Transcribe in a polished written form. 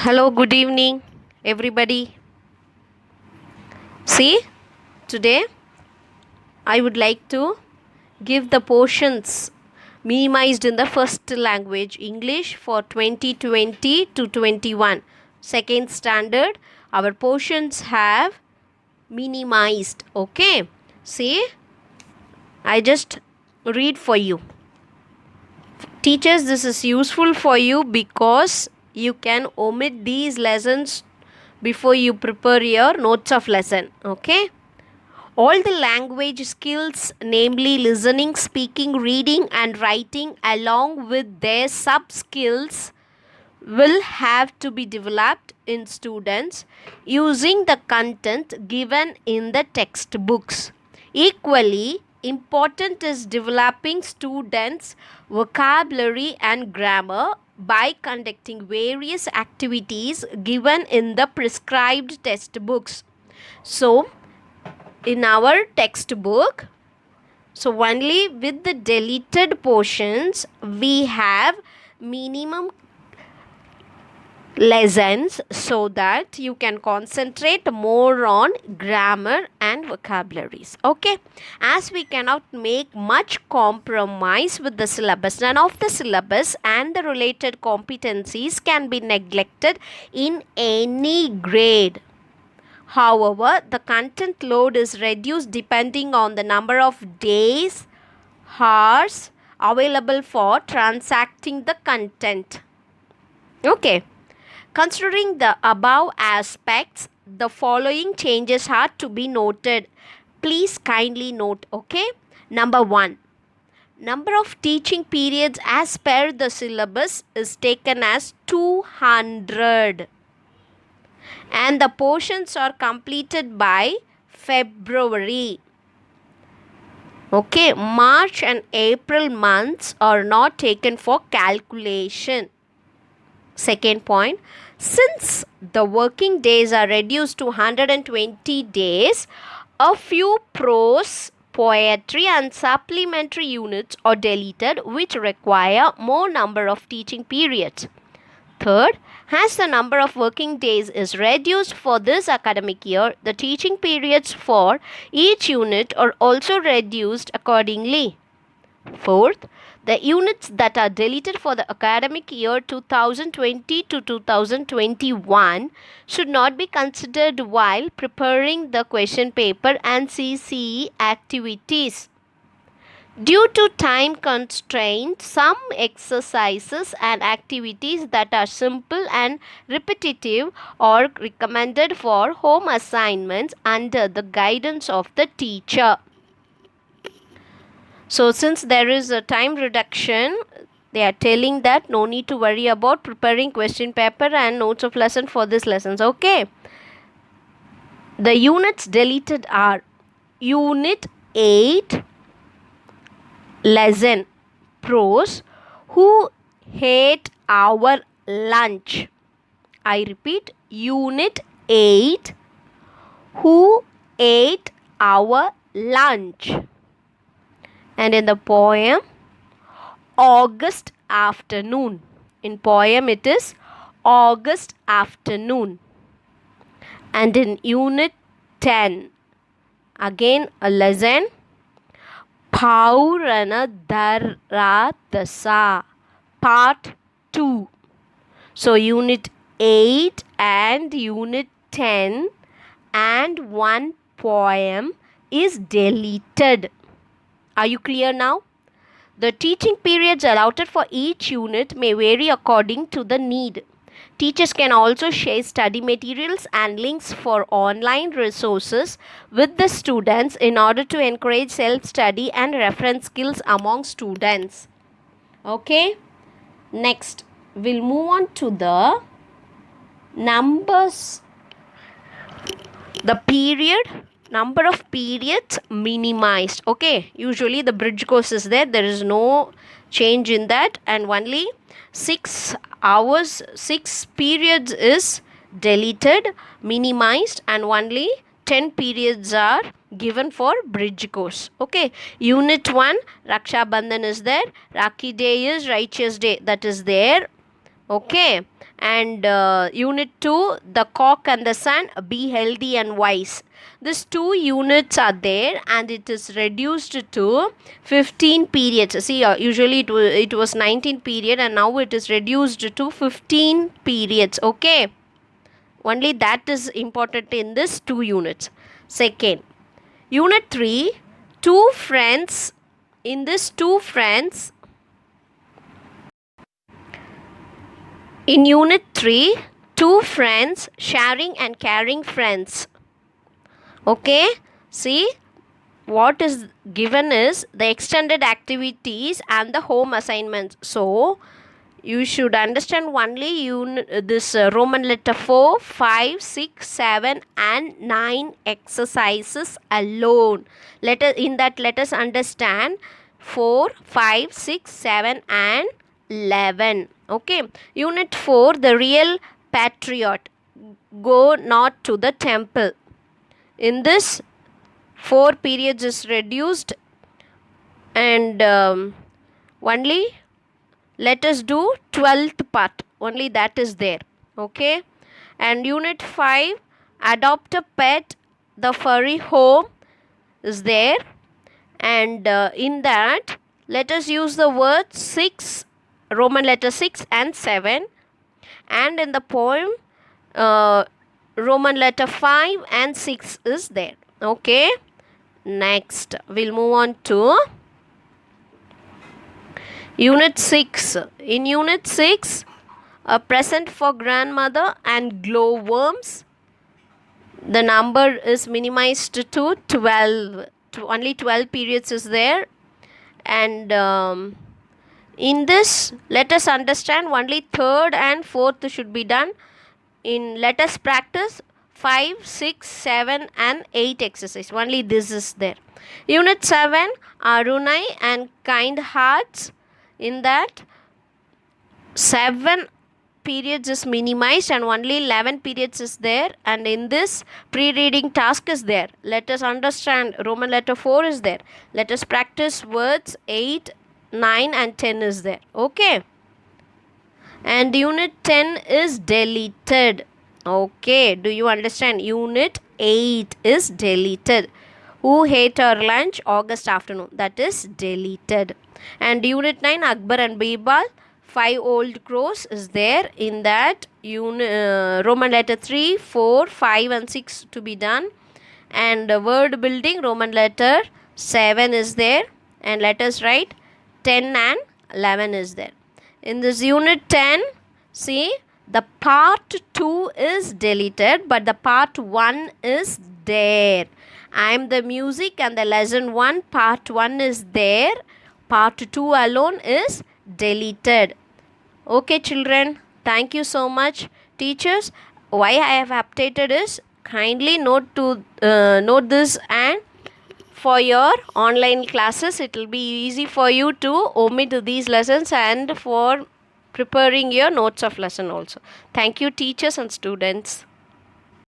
Hello, good evening, everybody. See, today I would like to give the portions minimized in the first language English for 2020 to 21. Second standard, our portions have minimized. Okay, see, I just read for you. Teachers, this is useful for you because you can omit these lessons before you prepare your notes of lesson. Okay, all the language skills, namely listening, speaking, reading and writing, along with their sub skills, will have to be developed in students using the content given in the textbooks. Equally important is developing students' vocabulary and grammar by conducting various activities given in the prescribed textbooks. So, in our textbook, only with the deleted portions we have minimum lessons so that you can concentrate more on grammar and vocabularies. Okay, as we cannot make much compromise with the syllabus, none of the syllabus and the related competencies can be neglected in any grade. However, the content load is reduced depending on the number of days, hours available for transacting the content. Okay. Considering the above aspects, the following changes are to be noted. Please kindly note, okay? Number 1. Number of teaching periods as per the syllabus is taken as 200. And the portions are completed by February. Okay, March and April months are not taken for calculation. Second point, since the working days are reduced to 120 days, a few prose, poetry and supplementary units are deleted which require more number of teaching periods. Third, as the number of working days is reduced for this academic year, the teaching periods for each unit are also reduced accordingly. Fourth, the units that are deleted for the academic year 2020 to 2021 should not be considered while preparing the question paper and CCE activities. Due to time constraints, some exercises and activities that are simple and repetitive are recommended for home assignments under the guidance of the teacher. So, since there is a time reduction, they are telling that no need to worry about preparing question paper and notes of lesson for these lessons. Okay. The units deleted are Unit 8, Lesson Prose, Who Ate Our Lunch. I repeat, Unit 8, Who Ate Our Lunch. And in the poem, August Afternoon. In poem, it is August Afternoon. And in Unit 10, again a lesson, Paurana Dharadasa, Part 2. So, Unit 8 and Unit 10 and one poem is deleted. Are you clear now? The teaching periods allotted for each unit may vary according to the need. Teachers can also share study materials and links for online resources with the students in order to encourage self-study and reference skills among students. Okay. Next, we'll move on to the numbers. The period, number of periods minimized. Okay, usually the bridge course is there is no change in that, and only 6 hours 6 periods is deleted, minimized, and only 10 periods are given for bridge course. Okay, Unit 1, Raksha Bandhan is there, Rakhi Day is Righteous Day, that is there. Okay, And unit 2, the cock and the sun, be healthy and wise. These 2 units are there, and it is reduced to 15 periods. See, usually it was 19 period, and now it is reduced to 15 periods. Okay, only that is important in this 2 units. Second, unit 3, 2 friends. In this 2 friends, in unit 3, 2 friends, sharing and caring friends. Okay, see, what is given is the extended activities and the home assignments. So you should understand only this Roman letter 4, 5, 6, 7 and 9 exercises alone. Let us understand 4, 5, 6, 7 and 11. Okay, unit 4, the real patriot, go not to the temple. In this 4 periods is reduced, and only let us do 12th part, only that is there. Okay, and unit 5, adopt a pet, the furry home is there, and in that let us use the word 6, Roman letter 6 and 7, and in the poem Roman letter 5 and 6 is there. Okay, next we'll move on to unit 6. In unit 6, a present for grandmother and glowworms, the number is minimized to 12. Only 12 periods is there, and in this let us understand only 3rd and 4th should be done. Let us practice 5, 6, 7 and 8 exercise, only this is there. Unit 7, Arunai and kind hearts. In that 7 periods is minimized and only 11 periods is there, and in this pre-reading task is there. Let us understand Roman letter 4 is there. Let us practice words 8, 9 and 10 is there. Okay, and unit 10 is deleted. Okay, do you understand? Unit 8 is deleted. Who ate our lunch August afternoon, that is deleted. And unit 9, Akbar and Birbal, 5 old crows is there. In that Roman letter 3, 4, 5 and 6 to be done, and word building Roman letter 7 is there, and let us write 10 and 11 is there. In this unit 10, see, the part 2 is deleted, but the part 1 is there. I am the music, and the lesson 1 part 1 is there. Part 2 alone is deleted. Okay children, thank you so much. Teachers, why I have updated is, kindly note this, and for your online classes it will be easy for you to omit these lessons, and for preparing your notes of lesson also. Thank you teachers and students.